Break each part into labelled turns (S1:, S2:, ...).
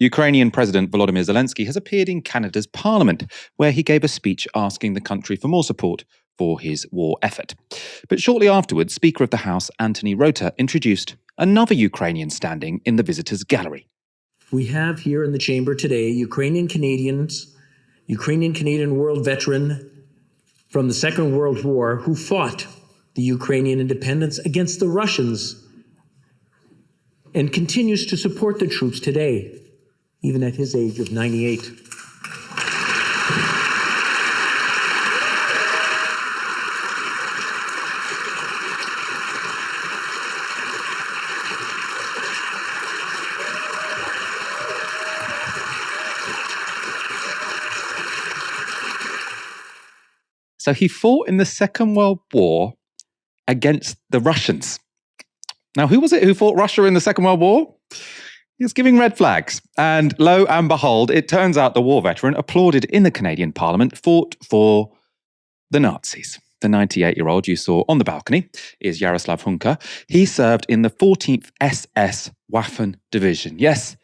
S1: Ukrainian President Volodymyr Zelensky has appeared in Canada's parliament, where he gave a speech asking the country for more support for his war effort. But shortly afterwards, Speaker of the House Anthony Rota introduced another Ukrainian standing in the visitors' gallery.
S2: We have here in the chamber today Ukrainian Canadian world veteran from the Second World War who fought the Ukrainian independence against the Russians and continues to support the troops today, even at his age of 98.
S1: So he fought in the Second World War against the Russians. Now, who was it who fought Russia in the Second World War? He was giving red flags. And lo and behold, it turns out the war veteran applauded in the Canadian Parliament fought for the Nazis. The 98-year-old you saw on the balcony is Yaroslav Hunka. He served in the 14th SS Waffen Division. Yes,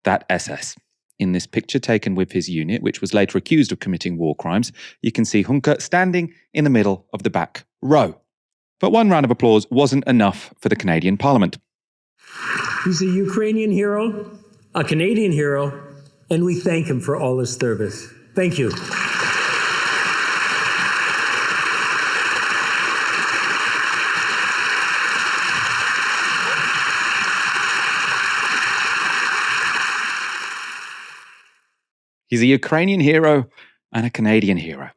S1: that SS. In this picture taken with his unit, which was later accused of committing war crimes, you can see Hunka standing in the middle of the back row. But one round of applause wasn't enough for the Canadian Parliament.
S2: He's a Ukrainian hero, a Canadian hero, and we thank him for all his service. Thank you.
S1: He's a Ukrainian hero and a Canadian hero.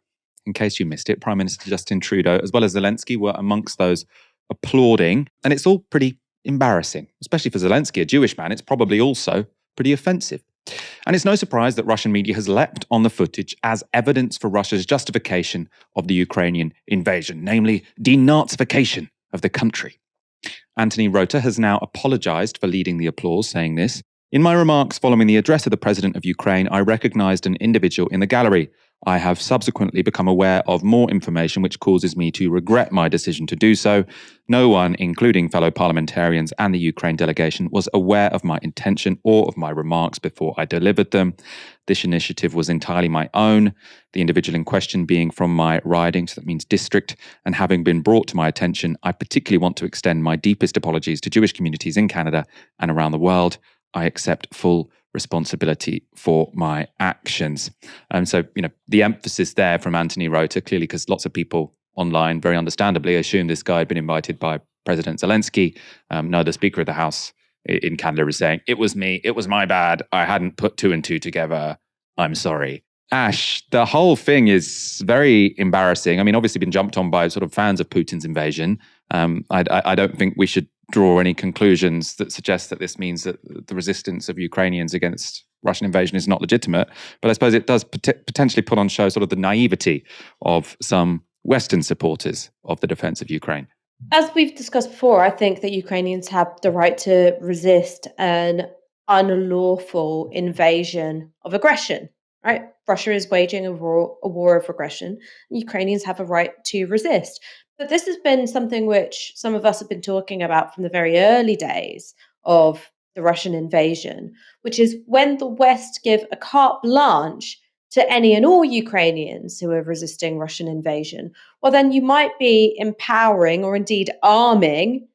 S1: In case you missed it, Prime Minister Justin Trudeau, as well as Zelensky, were amongst those applauding. And it's all pretty embarrassing, especially for Zelensky, a Jewish man. It's probably also pretty offensive. And it's no surprise that Russian media has leapt on the footage as evidence for Russia's justification of the Ukrainian invasion, namely denazification of the country. Anthony Rota has now apologized for leading the applause, saying this: "In my remarks following the address of the President of Ukraine, I recognized an individual in the gallery. I have subsequently become aware of more information which causes me to regret my decision to do so. No one, including fellow parliamentarians and the Ukraine delegation, was aware of my intention or of my remarks before I delivered them. This initiative was entirely my own, the individual in question being from my riding, so that means district, and having been brought to my attention, I particularly want to extend my deepest apologies to Jewish communities in Canada and around the world. I accept full responsibility for my actions." And so, the emphasis there from Anthony Rota, clearly because lots of people online, very understandably, assume this guy had been invited by President Zelensky. No, the Speaker of the House in Canada is saying, "It was me, it was my bad, I hadn't put two and two together, I'm sorry." Ash, the whole thing is very embarrassing. I mean, obviously been jumped on by sort of fans of Putin's invasion. I don't think we should draw any conclusions that suggest that this means that the resistance of Ukrainians against Russian invasion is not legitimate. But I suppose it does potentially put on show sort of the naivety of some Western supporters of the defense of Ukraine.
S3: As we've discussed before, I think that Ukrainians have the right to resist an unlawful invasion of aggression, right? Russia is waging a war of aggression, and Ukrainians have a right to resist. But this has been something which some of us have been talking about from the very early days of the Russian invasion, which is when the West give a carte blanche to any and all Ukrainians who are resisting Russian invasion, well, then you might be empowering or indeed arming,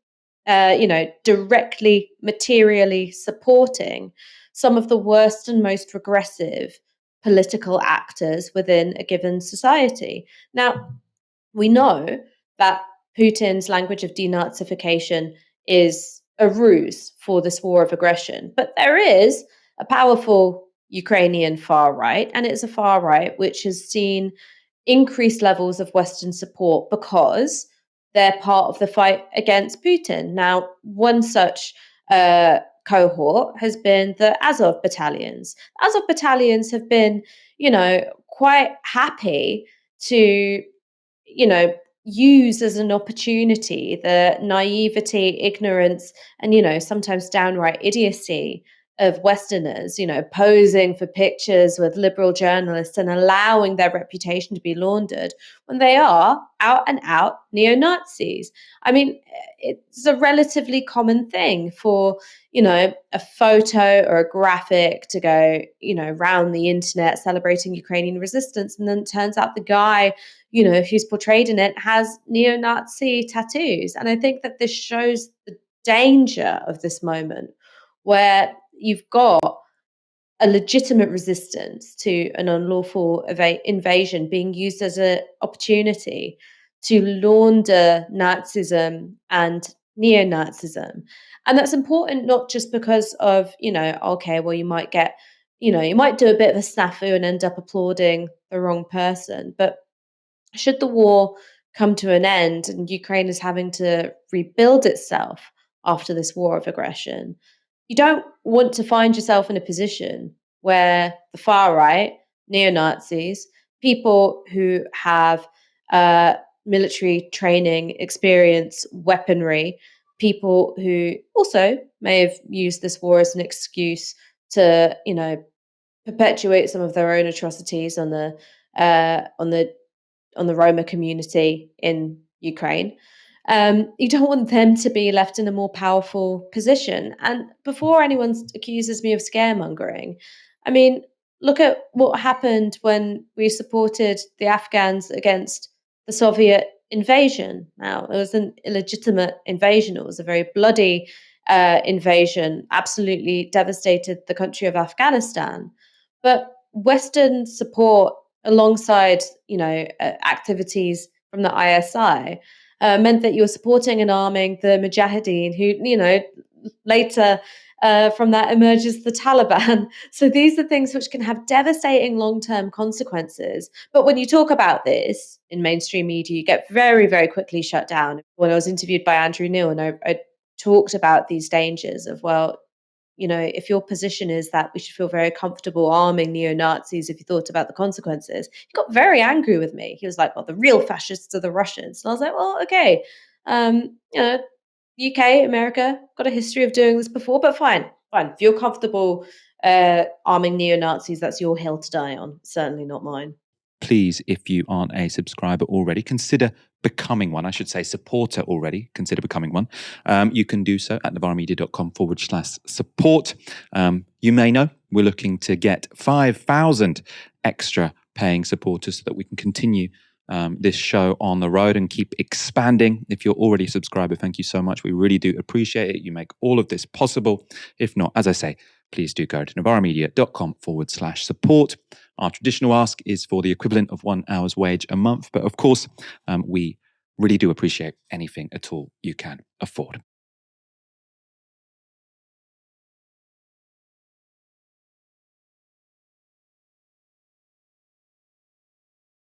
S3: directly, materially supporting some of the worst and most regressive political actors within a given society. Now, we know that Putin's language of denazification is a ruse for this war of aggression. But there is a powerful Ukrainian far right, and it's a far right which has seen increased levels of Western support because they're part of the fight against Putin. Now, one such cohort has been the Azov battalions. Azov battalions have been, quite happy to, use as an opportunity the naivety, ignorance, and, sometimes downright idiocy of Westerners, posing for pictures with liberal journalists and allowing their reputation to be laundered when they are out and out neo-Nazis. I mean, it's a relatively common thing for, a photo or a graphic to go, around the internet celebrating Ukrainian resistance. And then it turns out the guy, who's portrayed in it has neo-Nazi tattoos. And I think that this shows the danger of this moment where you've got a legitimate resistance to an unlawful invasion being used as an opportunity to launder Nazism and neo-Nazism. And that's important not just because of, okay, well, you might get, you might do a bit of a snafu and end up applauding the wrong person. But should the war come to an end and Ukraine is having to rebuild itself after this war of aggression, you don't want to find yourself in a position where the far right, neo-Nazis, people who have military training, experience, weaponry, people who also may have used this war as an excuse to, perpetuate some of their own atrocities on the Roma community in Ukraine. You don't want them to be left in a more powerful position. And before anyone accuses me of scaremongering, I mean, look at what happened when we supported the Afghans against the Soviet invasion. Now, it was an illegitimate invasion. It was a very bloody invasion, absolutely devastated the country of Afghanistan. But Western support alongside, activities from the ISI meant that you were supporting and arming the Mujahideen, who, later from that emerges the Taliban. So these are things which can have devastating long-term consequences. But when you talk about this in mainstream media, you get very, very quickly shut down. When I was interviewed by Andrew Neil, and I talked about these dangers of, well, if your position is that we should feel very comfortable arming neo-Nazis if you thought about the consequences, he got very angry with me. He was like, well, the real fascists are the Russians. And I was like, well, okay. UK, America, got a history of doing this before, but fine. If you're comfortable arming neo-Nazis, that's your hill to die on. Certainly not mine.
S1: Please, if you aren't a subscriber already, consider becoming one. I should say supporter already. Consider becoming one. You can do so at novaramedia.com/support. You may know we're looking to get 5,000 extra paying supporters so that we can continue this show on the road and keep expanding. If you're already a subscriber, thank you so much. We really do appreciate it. You make all of this possible. If not, as I say, please do go to novaramedia.com/support. Our traditional ask is for the equivalent of 1 hour's wage a month. But of course, we really do appreciate anything at all you can afford.